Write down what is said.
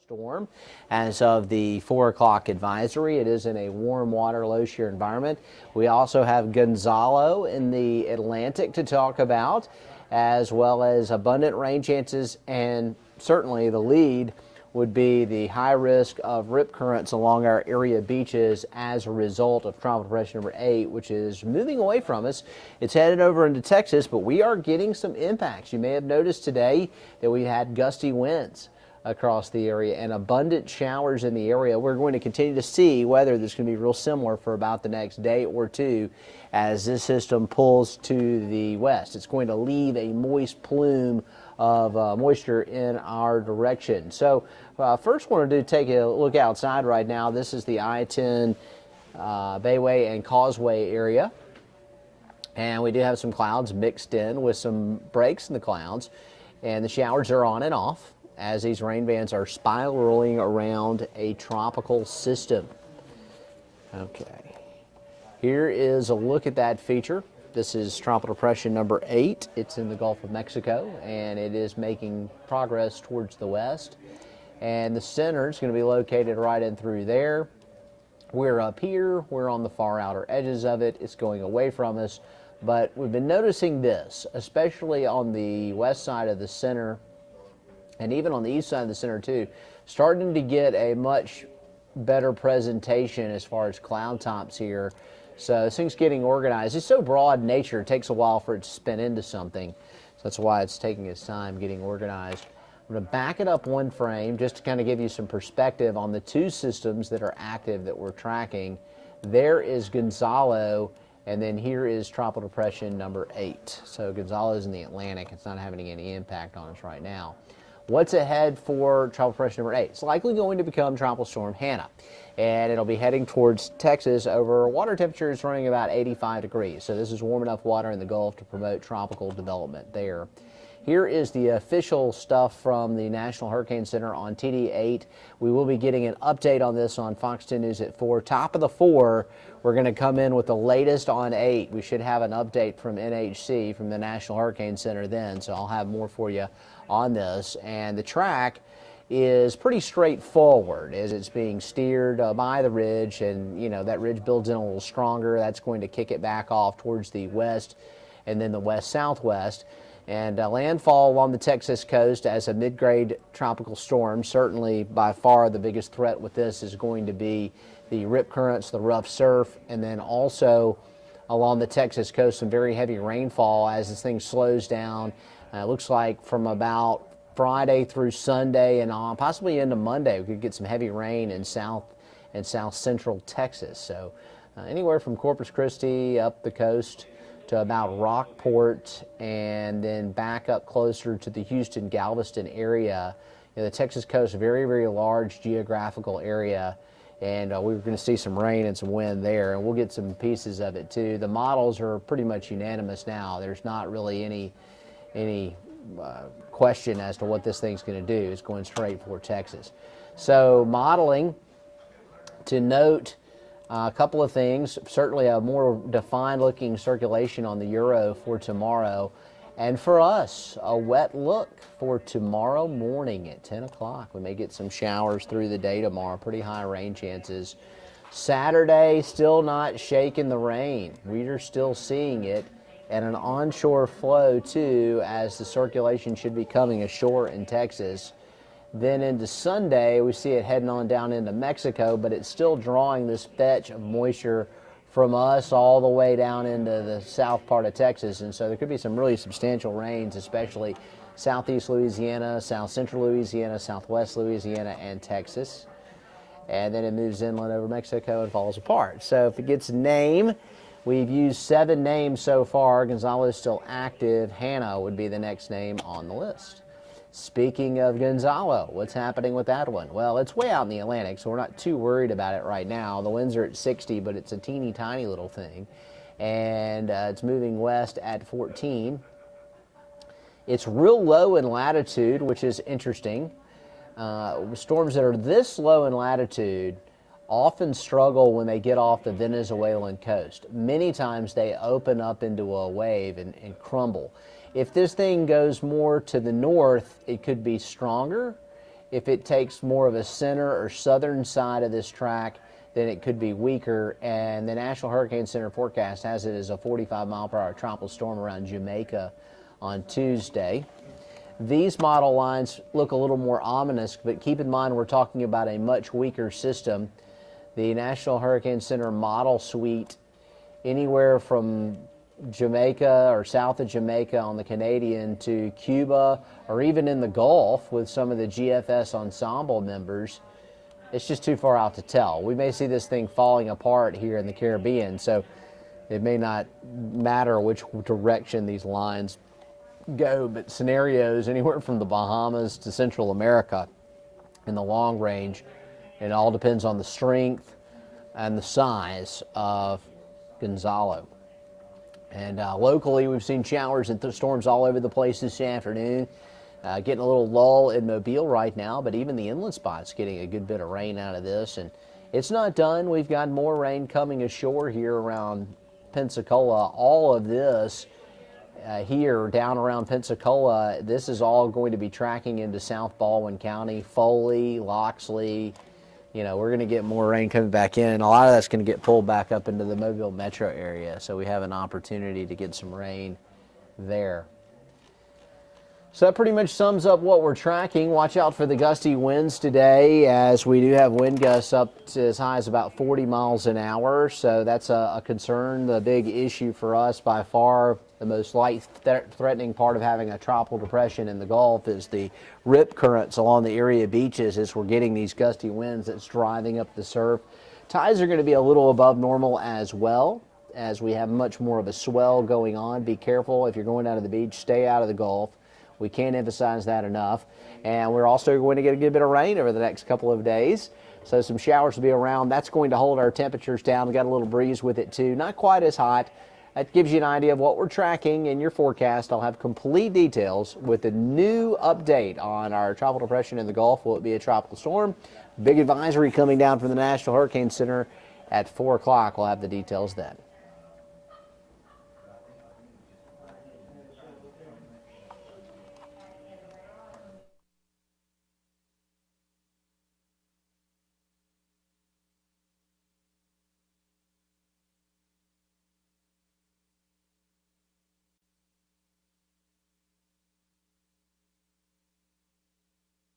storm. As of the 4 o'clock advisory, it is in a warm water, low shear environment. We also have Gonzalo in the Atlantic to talk about, as well as abundant rain chances, and certainly the lead would be the high risk of rip currents along our area beaches as a result of tropical depression number 8, which is moving away from us. It's headed over into Texas, but we are getting some impacts. You may have noticed today that we had gusty winds across the area and abundant showers in the area. We're going to continue to see weather that's going to be real similar for about the next day or two as this system pulls to the west. It's going to leave a moist plume of moisture in our direction. So first want to take a look outside right now. This is the I-10 Bayway and Causeway area. And we do have some clouds mixed in with some breaks in the clouds. And the showers are on and off as these rain bands are spiraling around a tropical system. Okay, here is a look at that feature. This is tropical depression number 8. It's in the Gulf of Mexico, and it is making progress towards the west. And the center is going to be located right in through there. We're up here. We're on the far outer edges of it. It's going away from us. But we've been noticing this, especially on the west side of the center, and even on the east side of the center too, starting to get a much better presentation as far as cloud tops here. So this thing's getting organized. It's so broad in nature, it takes a while for it to spin into something. So that's why it's taking its time getting organized. I'm going to back it up one frame just to kind of give you some perspective on the two systems that are active that we're tracking. There is Gonzalo, and then here is tropical depression number 8. So Gonzalo is in the Atlantic. It's not having any impact on us right now. What's ahead for tropical depression number 8? It's likely going to become Tropical Storm Hannah, and it'll be heading towards Texas over water temperatures running about 85 degrees. So this is warm enough water in the Gulf to promote tropical development there. Here is the official stuff from the National Hurricane Center on TD8. We will be getting an update on this on Fox 10 News at 4. Top of the 4, we're going to come in with the latest on 8. We should have an update from NHC, from the National Hurricane Center then, so I'll have more for you on this. And the track is pretty straightforward as it's being steered by the ridge, and you know that ridge builds in a little stronger. That's going to kick it back off towards the west and then the west-southwest. And landfall along the Texas coast as a mid-grade tropical storm. Certainly by far the biggest threat with this is going to be the rip currents, the rough surf, and then also along the Texas coast some very heavy rainfall as this thing slows down. It looks like from about Friday through Sunday and on, possibly into Monday, we could get some heavy rain in south and south central Texas. So anywhere from Corpus Christi up the coast to about Rockport, and then back up closer to the Houston, Galveston area. You know, the Texas coast, very, very large geographical area, and we're going to see some rain and some wind there, and we'll get some pieces of it too. The models are pretty much unanimous now. There's not really any question as to what this thing's going to do. It's going straight for Texas. So modeling, to note a couple of things. Certainly a more defined looking circulation on the Euro for tomorrow. And for us, a wet look for tomorrow morning at 10 o'clock. We may get some showers through the day tomorrow, pretty high rain chances. Saturday, still not shaking the rain. We are still seeing it, and an onshore flow too, as the circulation should be coming ashore in Texas. Then into Sunday, we see it heading on down into Mexico, but it's still drawing this fetch of moisture from us all the way down into the south part of Texas. And so there could be some really substantial rains, especially southeast Louisiana, south central Louisiana, southwest Louisiana, and Texas. And then it moves inland over Mexico and falls apart. So if it gets a name, we've used 7 names so far. Gonzalo is still active. Hannah would be the next name on the list. Speaking of Gonzalo, what's happening with that one? Well, it's way out in the Atlantic, so we're not too worried about it right now. The winds are at 60, but it's a teeny tiny little thing. And it's moving west at 14. It's real low in latitude, which is interesting. Storms that are this low in latitude often struggle when they get off the Venezuelan coast. Many times they open up into a wave and crumble. If this thing goes more to the north, it could be stronger. If it takes more of a center or southern side of this track, then it could be weaker. And the National Hurricane Center forecast has it as a 45-mile-per-hour tropical storm around Jamaica on Tuesday. These model lines look a little more ominous, but keep in mind we're talking about a much weaker system. The National Hurricane Center model suite, anywhere from Jamaica or south of Jamaica on the Canadian to Cuba or even in the Gulf with some of the GFS ensemble members, it's just too far out to tell. We may see this thing falling apart here in the Caribbean, so it may not matter which direction these lines go, but scenarios anywhere from the Bahamas to Central America in the long range, it all depends on the strength and the size of Gonzalo. And locally, we've seen showers and storms all over the place this afternoon. Getting a little lull in Mobile right now, but even the inland spot's getting a good bit of rain out of this. And it's not done. We've got more rain coming ashore here around Pensacola. All of this here down around Pensacola, this is all going to be tracking into South Baldwin County, Foley, Loxley. You know, we're going to get more rain coming back in. A lot of that's going to get pulled back up into the Mobile metro area, so we have an opportunity to get some rain there. So that pretty much sums up what we're tracking. Watch out for the gusty winds today, as we do have wind gusts up to as high as about 40 miles an hour. So that's a concern. The big issue for us, by far, the most life-threatening part of having a tropical depression in the Gulf is the rip currents along the area beaches as we're getting these gusty winds that's driving up the surf. Tides are going to be a little above normal as well, as we have much more of a swell going on. Be careful if you're going out of the beach. Stay out of the Gulf. We can't emphasize that enough. And we're also going to get a good bit of rain over the next couple of days. So some showers will be around. That's going to hold our temperatures down. We got a little breeze with it too. Not quite as hot. That gives you an idea of what we're tracking in your forecast. I'll have complete details with the new update on our tropical depression in the Gulf. Will it be a tropical storm? Big advisory coming down from the National Hurricane Center at 4 o'clock. We'll have the details then.